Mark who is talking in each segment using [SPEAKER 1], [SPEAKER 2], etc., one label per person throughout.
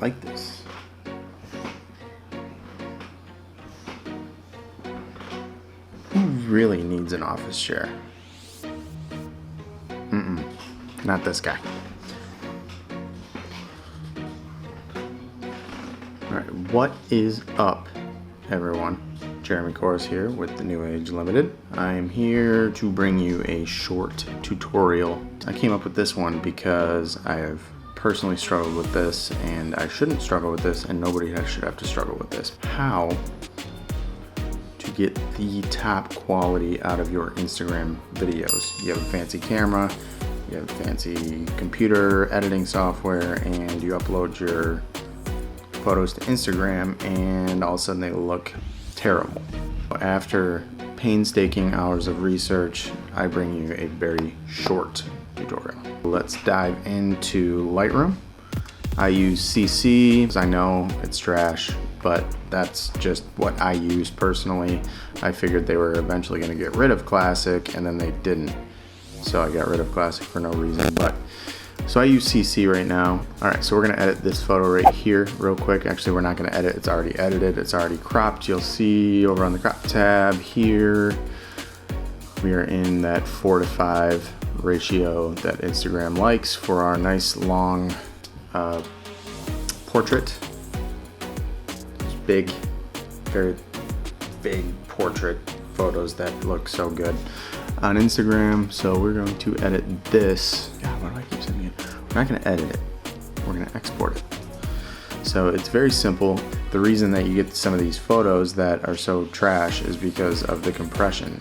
[SPEAKER 1] like this. Who really needs an office chair? Not this guy. Alright, what is up, everyone? Jeremy Corus here with the New Age Limited. I'm here to bring you a short tutorial. I came up with this one because I have personally struggled with this, and I shouldn't struggle with this, and nobody should have to struggle with this. How to get the top quality out of your Instagram videos. You have a fancy camera, you have a fancy computer editing software, and you upload your photos to Instagram, and all of a sudden they look terrible. After painstaking hours of research, I bring you a very short tutorial. Let's dive into Lightroom. I use CC. I know it's trash, but that's just what I use personally. I figured they were eventually going to get rid of Classic, and then they didn't. So I got rid of Classic for no reason, so I use CC right now. All right, so we're gonna edit this photo right here real quick. Actually, we're not gonna edit, it's already edited, it's already cropped. You'll see over on the crop tab here, we are in that 4:5 ratio that Instagram likes for our nice long portrait. Big, very big portrait photos that look so good on Instagram. So we're going to edit this. God, why do I keep saying it? We're not going to edit it. We're going to export it. So it's very simple. The reason that you get some of these photos that are so trash is because of the compression.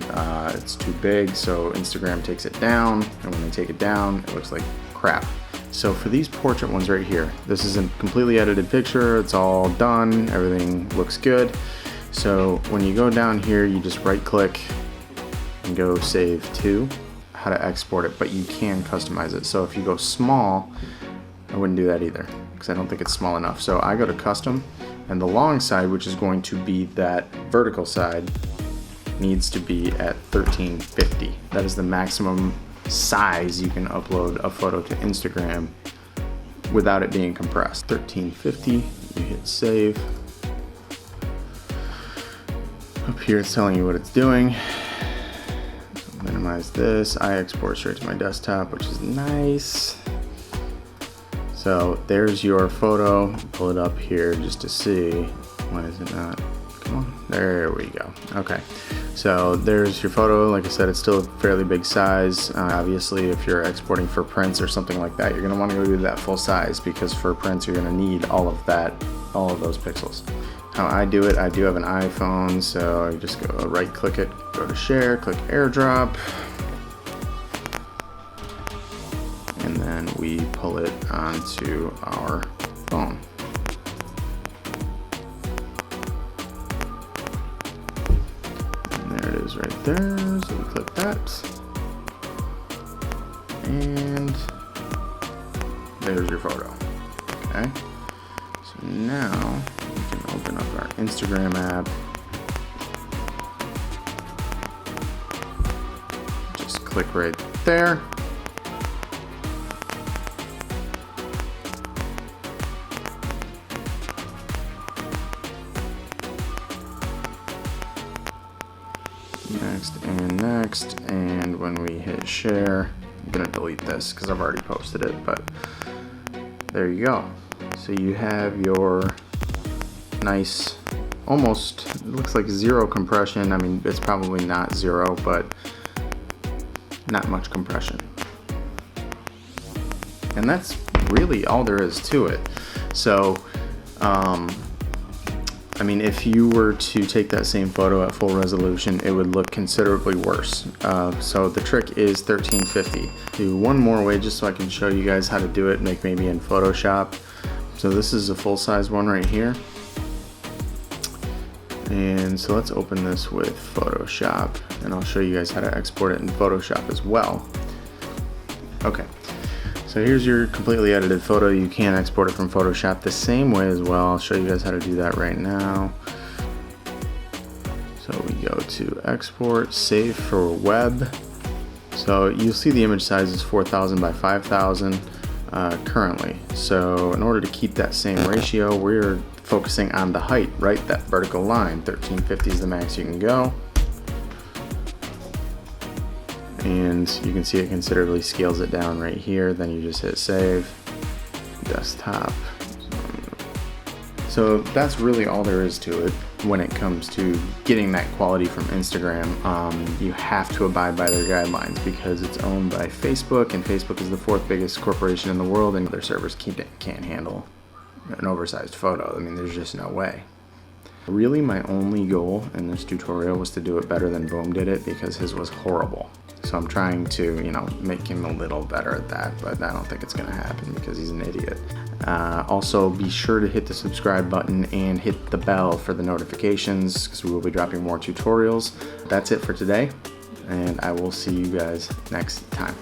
[SPEAKER 1] It's too big, so Instagram takes it down, and when they take it down, it looks like crap. So for these portrait ones right here, this is a completely edited picture. It's all done. Everything looks good. So when you go down here, you just right click and go save to, how to export it, but you can customize it. So if you go small, I wouldn't do that either because I don't think it's small enough. So I go to custom, and the long side, which is going to be that vertical side, needs to be at 1350. That is the maximum size you can upload a photo to Instagram without it being compressed. 1350, you hit save. Up here it's telling you what it's doing. Minimize this. I export straight to my desktop, which is nice. So there's your photo. Pull it up here just to see. Why is it not? Come on. There we go. Okay. So there's your photo. Like I said, it's still a fairly big size. Obviously, if you're exporting for prints or something like that, you're going to want to go do that full size, because for prints, you're going to need all of those pixels. How I do it, I do have an iPhone, so I just go right click it, go to share, click airdrop, and then we pull it onto our phone. And there it is right there, so we click that, and there's your photo. Okay, so now we can open up our Instagram app. Just click right there. Next, and when we hit share, I'm gonna delete this because I've already posted it, but there you go. So you have your nice, almost, it looks like zero compression. I mean, it's probably not zero, but not much compression. And that's really all there is to it. So, I mean, if you were to take that same photo at full resolution, it would look considerably worse. So the trick is 1350. Do one more way just so I can show you guys how to do it, like maybe in Photoshop. So this is a full-size one right here. And so let's open this with Photoshop, and I'll show you guys how to export it in Photoshop as well. Okay. So here's your completely edited photo. You can export it from Photoshop the same way as well. I'll show you guys how to do that right now. So we go to export, save for web. So you'll see the image size is 4,000 by 5,000. currently. So in order to keep that same ratio, we're focusing on the height, right? That vertical line. 1350 is the max you can go. And you can see it considerably scales it down right here. Then you just hit save, desktop. So that's really all there is to it when it comes to getting that quality from Instagram. You have to abide by their guidelines because it's owned by Facebook, and Facebook is the 4th biggest corporation in the world, and their servers can't handle an oversized photo. I mean, there's just no way. Really, my only goal in this tutorial was to do it better than Boom did it because his was horrible. So I'm trying to, make him a little better at that, but I don't think it's gonna happen because he's an idiot. Also, be sure to hit the subscribe button and hit the bell for the notifications because we will be dropping more tutorials. That's it for today, and I will see you guys next time.